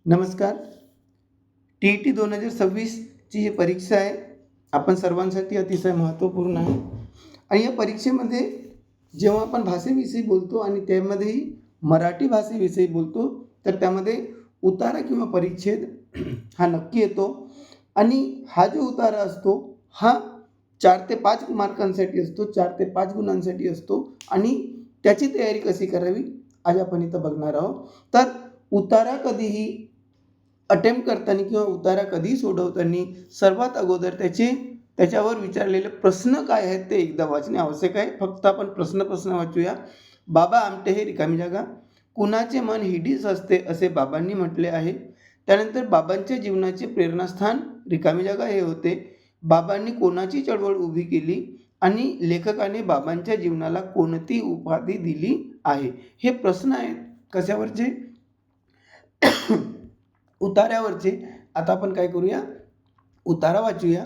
नमस्कार. TET 2026ची जी परीक्षा आहे, आपण सर्वांसाठी अतिशय महत्त्वपूर्ण आहे. आणि या परीक्षेमध्ये जेव्हा आपण भाषेविषयी बोलतो आणि त्यामध्येही मराठी भाषेविषयी बोलतो, तर त्यामध्ये उतारा किंवा परिच्छेद हा नक्की येतो. आणि हा जो उतारा असतो, हा 4 ते 5 मार्कांसाठी असतो, 4 ते 5 गुणांसाठी असतो. आणि त्याची तयारी कशी करावी, आज आपण इथं बघणार आहोत. तर उतारा कधीही अटेम्प्ट करताना किंवा उतारा कधी सोडवताना सर्वात अगोदर त्याच्यावर विचारलेले प्रश्न काय आहेत ते एकदा वाचणे आवश्यक आहे. फक्त आपण प्रश्न वाचूया. बाबा आमटे हे रिकामी जागा. कुणाचे मन हिडीस असते असे बाबांनी म्हटले आहे. त्यानंतर बाबांच्या जीवनाचे प्रेरणास्थान रिकामी जागा हे होते. बाबांनी कोणाची चळवळ उभी केली आणि लेखकाने बाबांच्या जीवनाला कोणती उपाधी दिली आहे. हे प्रश्न आहेत कशावरचे? उतार्यावरचे. आता आपण काय करूया, उतारा वाचूया.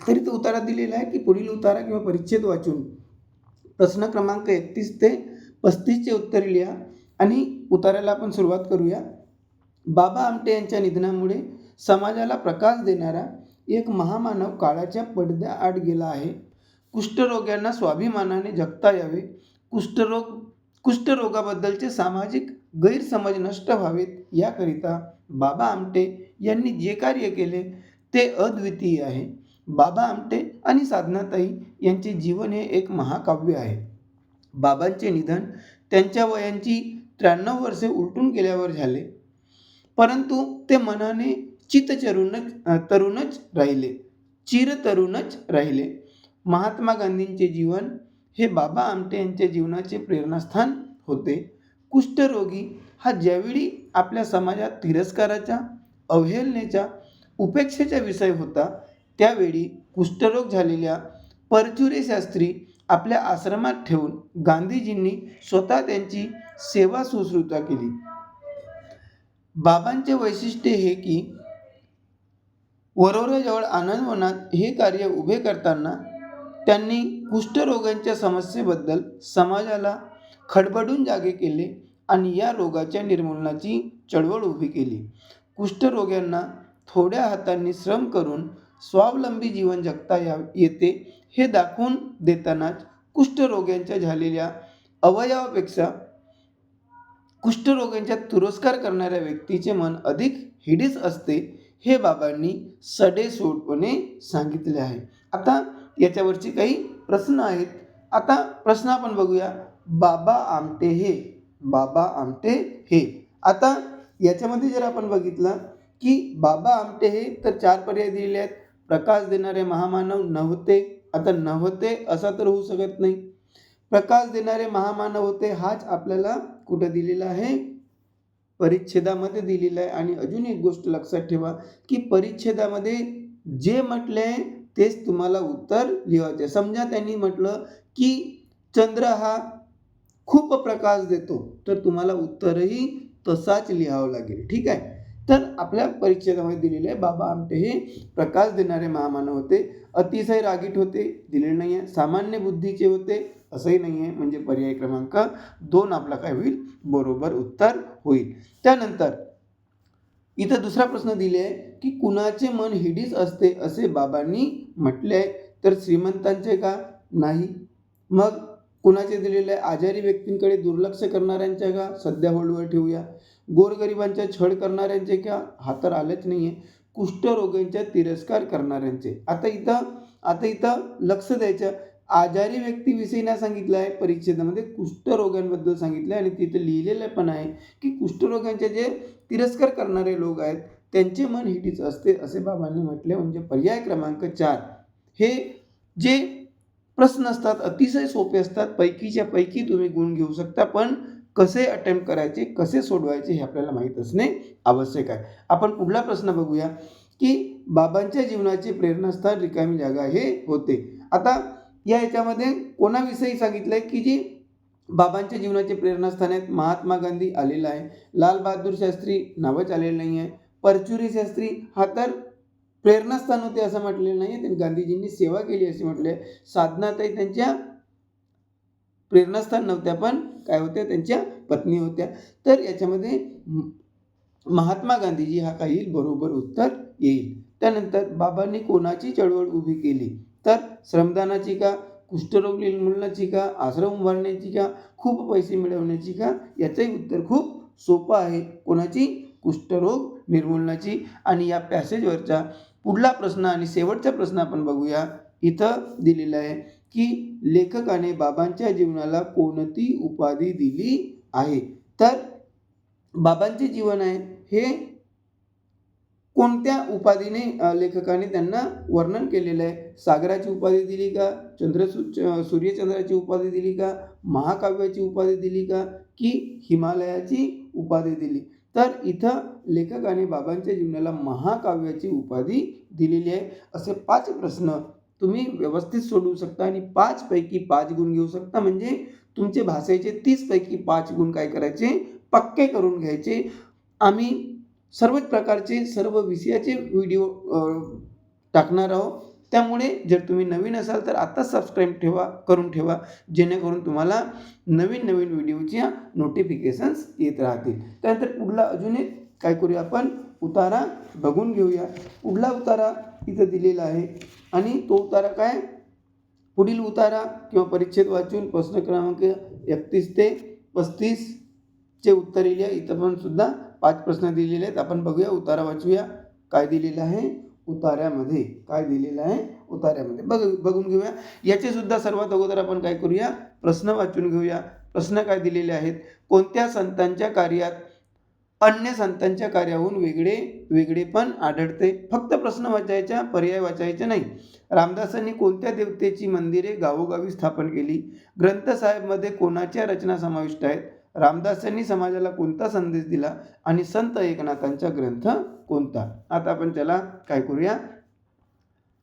तरी तो उतारा दिलेला आहे की पुढील उतारा किंवा परिच्छेद वाचून प्रश्न क्रमांक 31 ते 35चे उत्तर लिहा. आणि उतार्याला आपण सुरुवात करूया. बाबा आमटे यांच्या निधनामुळे समाजाला प्रकाश देणारा एक महामानव काळाच्या पडद्याआड गेला आहे. कुष्ठरोग्यांना स्वाभिमानाने जगता यावे, कुष्ठरोगाबद्दलचे सामाजिक गैरसमज नष्ट व्हावेत याकरिता बाबा आमटे यांनी जे कार्य केले ते अद्वितीय आहे. बाबा आमटे आणि साधनाताई यांचे जीवन हे एक महाकाव्य आहे. बाबांचे निधन त्यांच्या वयांची 93 वर्षे उलटून गेल्यावर झाले, परंतु ते मनाने तरुणच राहिले. महात्मा गांधींचे जीवन हे बाबा आमटे यांच्या जीवनाचे प्रेरणास्थान होते. कुष्ठरोगी हा ज्यावेळी आपल्या समाजात तिरस्काराच्या, अवहेलनेच्या, उपेक्षेचा विषय होता, त्यावेळी कुष्ठरोग झालेल्या परचुरे शास्त्री आपल्या आश्रमात ठेवून गांधीजींनी स्वतः त्यांची सेवा शुश्रूषा केली. बाबांचे वैशिष्ट्य हे की वरोऱ्याजवळ आनंदवनात हे कार्य उभे करताना त्यांनी कुष्ठरोगांच्या समस्येबद्दल समाजाला खडबडून जागे केले आणि या रोगाच्या निर्मूलनाची चळवळ उभी केली. कुष्ठरोग्यांना थोड्या हातांनी श्रम करून स्वावलंबी जीवन जगता येते हे दाखवून देतानाच कुष्ठरोग्यांच्या झालेल्या अवयवापेक्षा कुष्ठरोगांचा तिरस्कार करणाऱ्या व्यक्तीचे मन अधिक हिडीस असते हे बाबांनी सडेसोडपणे सांगितले आहे. आता याच्यावरची काही प्रश्न आहेत. आता प्रश्न आपण बघूया. बाबा आमटे हे. आता याच्यामध्ये जर आपण बघितलं की बाबा आमटे हे, तर 4 पर्याय दिलेले आहेत. प्रकाश देणारे महामानव नव्हते. आता नव्हते असा तर होऊ शकत नाही. प्रकाश देणारे महामानव होते हाच आपल्याला कुठं दिलेला आहे, परिच्छेदामध्ये दिलेला आहे. आणि अजून एक गोष्ट लक्षात ठेवा की परिच्छेदामध्ये जे म्हटले तेच तुम्हाला उत्तर लिहायचे. समजा त्यांनी म्हटलं की चंद्र हा खूप प्रकाश देतो, तर तुम्हाला उत्तरही तसाच लिहावं लागेल. ठीक आहे. तर आपल्या परिच्छेदामध्ये दिलेले आहे बाबा आमटे हे प्रकाश देणारे महामानव होते. अतिशय रागीट होते, दिलेले नाही आहे. सामान्य बुद्धीचे होते, असंही नाही आहे. म्हणजे पर्याय क्रमांक 2 आपला काय होईल, बरोबर उत्तर होईल. त्यानंतर इथं दुसरा प्रश्न दिले आहे की कुणाचे मन हिडीस असते असे बाबांनी म्हटले आहे, तर श्रीमंतांचे का? नाही. मग कुणाचे दिलेले आहे? आजारी व्यक्तींकडे दुर्लक्ष करणाऱ्यांचे का? सध्या होल्डवर ठेवूया. गोरगरिबांचा छळ करणाऱ्यांचे का? हा तर आलेच नाही आहे. कुष्ठरोगांचा तिरस्कार करणाऱ्यांचे. आता इथं लक्ष द्यायचं. आजारी व्यक्तीविषयी नाही सांगितलं आहे परिच्छेदामध्ये, कुष्ठरोगांबद्दल सांगितलं आहे. आणि तिथं लिहिलेलं पण आहे की कुष्ठरोगांचे जे तिरस्कार करणारे लोक आहेत त्यांचे मन हिडीच असते असे बाबांनी म्हटले. म्हणजे पर्याय क्रमांक 4 हे जे प्रश्न असतात अतिशय सोपे असतात. पैकीच्या पैकी तुम्ही गुण घेऊ शकता, पण कसे अटेम्प्ट करायचे, कसे सोडवायचे हे आपल्याला माहीत असणे आवश्यक आहे. आपण पुढला प्रश्न बघूया की बाबांच्या जीवनाचे प्रेरणास्थान रिकामी जागा हे होते. आता याच्यामध्ये कोणाविषयी सांगितलं आहे की जी बाबांच्या जीवनाचे प्रेरणास्थान आहेत? महात्मा गांधी आलेला आहे. लाल बहादूर शास्त्री नावच आलेलं नाही आहे. परचुरे शास्त्री हा तर प्रेरणास्थान होते असं म्हटलेलं नाही आहे, त्यांनी गांधीजींनी सेवा केली असे म्हटले. साधनाताई त्यांच्या प्रेरणास्थान नव्हत्या, पण काय होत्या, त्यांच्या पत्नी होत्या. तर याच्यामध्ये महात्मा गांधीजी हा काही बरोबर उत्तर येईल. त्यानंतर बाबांनी कोणाची चळवळ उभी केली? तर श्रमदानाची का, कुष्ठरोग निर्मूलनाची का, आश्रम उभारण्याची का, खूप पैसे मिळवण्याची का? याचंही उत्तर खूप सोपं आहे. कोणाची? कुष्ठरोग निर्मूलनाची. आणि या पॅसेजवरचा पुढला प्रश्न आणि शेवटचा प्रश्न आपण बघूया. इथं दिलेला आहे की लेखकाने बाबांच्या जीवनाला कोणती उपाधी दिली आहे? तर बाबांचे जीवन आहे हे कोणत्या उपाधीने लेखकाने त्यांना वर्णन केलेलं आहे? सागराची उपाधी दिली का, सूर्यचंद्राची उपाधी दिली का, महाकाव्याची उपाधी दिली का, की हिमालयाची उपाधी दिली? तर इथं लेखकाने बाबांच्या जीवनाला महाकाव्याची उपाधी दिलेली आहे. असे 5 प्रश्न तुम्ही व्यवस्थित सोडवू शकता आणि 5 पैकी 5 गुण घेऊ शकता. म्हणजे तुमचे भाषेचे 30 पैकी 5 गुण काय करायचे? पक्के करून घ्यायचे. आम्ही सर्वच प्रकारचे सर्व विषयाचे व्हिडिओ टाकणार आहोत. त्यामुळे जर तुम्ही नवीन असाल तर आत्ताच सबस्क्राईब करून ठेवा, जेणेकरून तुम्हाला नवीन नवीन व्हिडिओच्या नोटिफिकेशन्स येत राहतील. त्यानंतर पुढला अजून एक काय करूया आपण? उतारा बघून घेऊया. पुढला उतारा इथं दिलेला आहे आणि तो उतारा काय? पुढील उतारा किंवा परिच्छेद वाचून प्रश्न क्रमांक 31 ते 35 चे उत्तर लिहिल्या. इथं पण सुद्धा 5 प्रश्न दिलेले आहेत. आपण बघूया, उतारा वाचूया. काय दिलेलं आहे उतार्यामध्ये? काय दिलेलं आहे उतार्यामध्ये? बघून घेऊया. याचे सुद्धा सर्वात अगोदर आपण काय करूया? प्रश्न वाचून घेऊया. प्रश्न काय दिलेले आहेत? कोणत्या संतांच्या कार्यात अन्य संतांच्या कार्याहून वेगळेपण आढळते? फक्त प्रश्न वाचायचा, पर्याय वाचायचे नाही. रामदासांनी कोणत्या देवतेची मंदिरे गावोगावी स्थापन केली? ग्रंथसाहेबमध्ये कोणाच्या रचना समाविष्ट आहेत? रामदासांनी समाजाला कोणता संदेश दिला? आणि संत एकनाथांचा ग्रंथ कोणता? आता आपण त्याला काय करूया?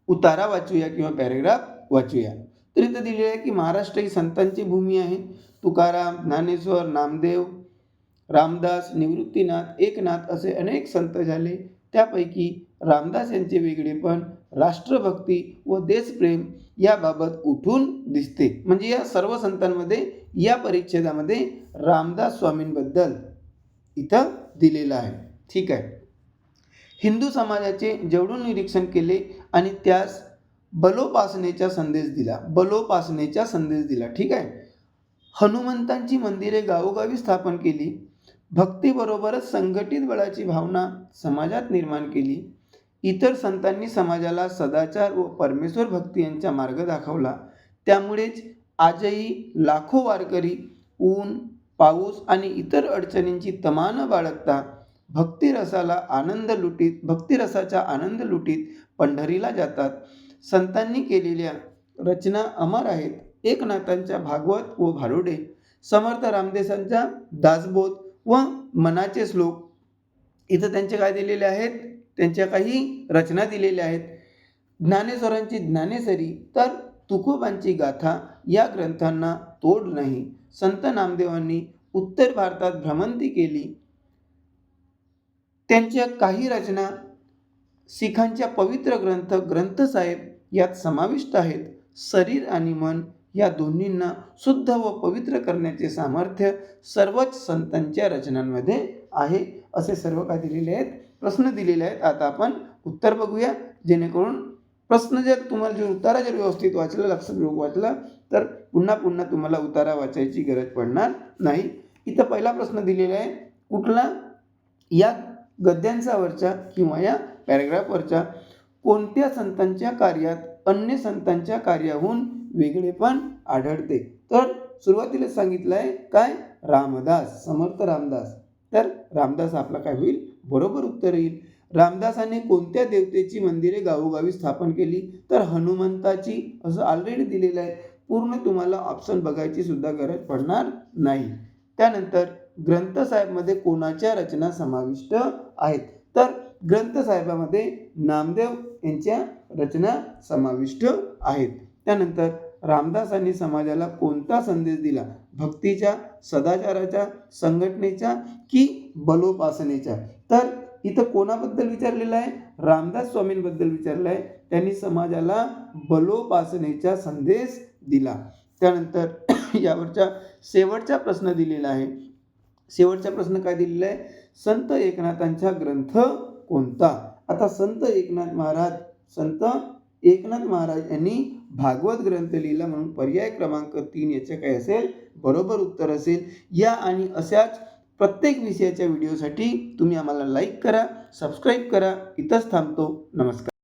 उतारा वाचूया किंवा पॅरेग्राफ वाचूया. तर इथं दिलेलं आहे की महाराष्ट्र ही संतांची भूमी आहे. तुकाराम, ज्ञानेश्वर, नामदेव, रामदास, निवृत्तीनाथ, एकनाथ असे अनेक संत झाले. त्यापैकी रामदास यांचे वेगळेपण राष्ट्रभक्ती व देशप्रेम याबाबत उठून दिसते. म्हणजे या सर्व संतांमध्ये या परिच्छेदामध्ये रामदास स्वामींबद्दल इथं दिलेलं आहे. ठीक आहे. हिंदू समाजाचे जेवढून निरीक्षण केले आणि त्यास बलोपासनेचा संदेश दिला. ठीक आहे. हनुमंतांची मंदिरे गावोगावी स्थापन केली. भक्तीबरोबरच संघटित बळाची भावना समाजात निर्माण केली. इतर संतांनी समाजाला सदाचार व परमेश्वर भक्ती यांचा मार्ग दाखवला. त्यामुळेच आजही लाखो वारकरी ऊन, पाऊस आणि इतर अडचणींची तमा न बाळगता भक्तिरसाचा आनंद लुटीत पंढरीला जातात. संतांनी केलेल्या रचना अमर आहेत. एकनाथांच्या भागवत व भारुडे, समर्थ रामदासांचा दासबोध व मनाचे श्लोक, इथं त्यांचे काय दिलेले आहेत? त्यांच्या काही रचना दिलेल्या आहेत. ज्ञानेश्वरांची ज्ञानेसरी तर तुकोबांची गाथा या ग्रंथांना तोड नाही. संत नामदेवांनी उत्तर भारतात भ्रमंती केली. त्यांच्या काही रचना शिखांच्या पवित्र ग्रंथसाहेब यात समाविष्ट आहेत. शरीर आणि मन या दोन्हींना शुद्ध व पवित्र करण्याचे सामर्थ्य सर्वच संतांच्या रचनांमध्ये आहे. असे सर्व काय दिलेले आहेत? प्रश्न दिलेले आहेत. आता आपण उत्तर बघूया, जेणेकरून प्रश्न जर उतारा व्यवस्थित वाचला, लक्षपूर्वक वाचला, तर पुन्हा तुम्हाला उतारा वाचायची गरज पडणार नाही. इथं पहिला प्रश्न दिलेला आहे कुठला? या गद्यांचा वरच्या किंवा या पॅरेग्राफवरच्या कोणत्या संतांच्या कार्यात अन्य संतांच्या कार्याहून वेगळेपण आढळते? तर सुरुवातीला सांगितलं आहे काय? रामदास, समर्थ रामदास. तर रामदास आपला काय होईल? बरोबर उत्तर येईल. रामदासाने कोणत्या देवतेची मंदिरे गावोगावी स्थापन केली? तर हनुमंताची, असं ऑलरेडी दिलेलं आहे. पूर्ण तुम्हाला ऑप्शन बघायची सुद्धा गरज पडणार नाही. त्यानंतर ग्रंथसाहेबमध्ये कोणाच्या रचना समाविष्ट आहेत? तर ग्रंथसाहेबामध्ये नामदेव यांच्या रचना समाविष्ट आहेत. त्यानंतर रामदासांनी समाजाला कोणता संदेश दिला? भक्तीचा, सदाचाराचा, संघटनेचा की बलोपासनेचा? तर इथं कोणाबद्दल विचारलेलं आहे? रामदास स्वामींबद्दल विचारलं आहे. त्यांनी समाजाला बलोपासनेचा संदेश दिला. त्यानंतर यावरचा शेवटचा प्रश्न दिलेला आहे. शेवटचा प्रश्न काय दिलेला आहे? संत एकनाथांचा ग्रंथ कोणता? आता संत एकनाथ महाराज यांनी भागवत ग्रंथ लिहिला, म्हणून पर्याय क्रमांक 3 याचे काय असेल? बरोबर उत्तर असेल. या आणि अशाच प्रत्येक विषयाच्या व्हिडिओसाठी तुम्ही आम्हाला लाईक करा, सबस्क्राईब करा. इथंच थांबतो. नमस्कार.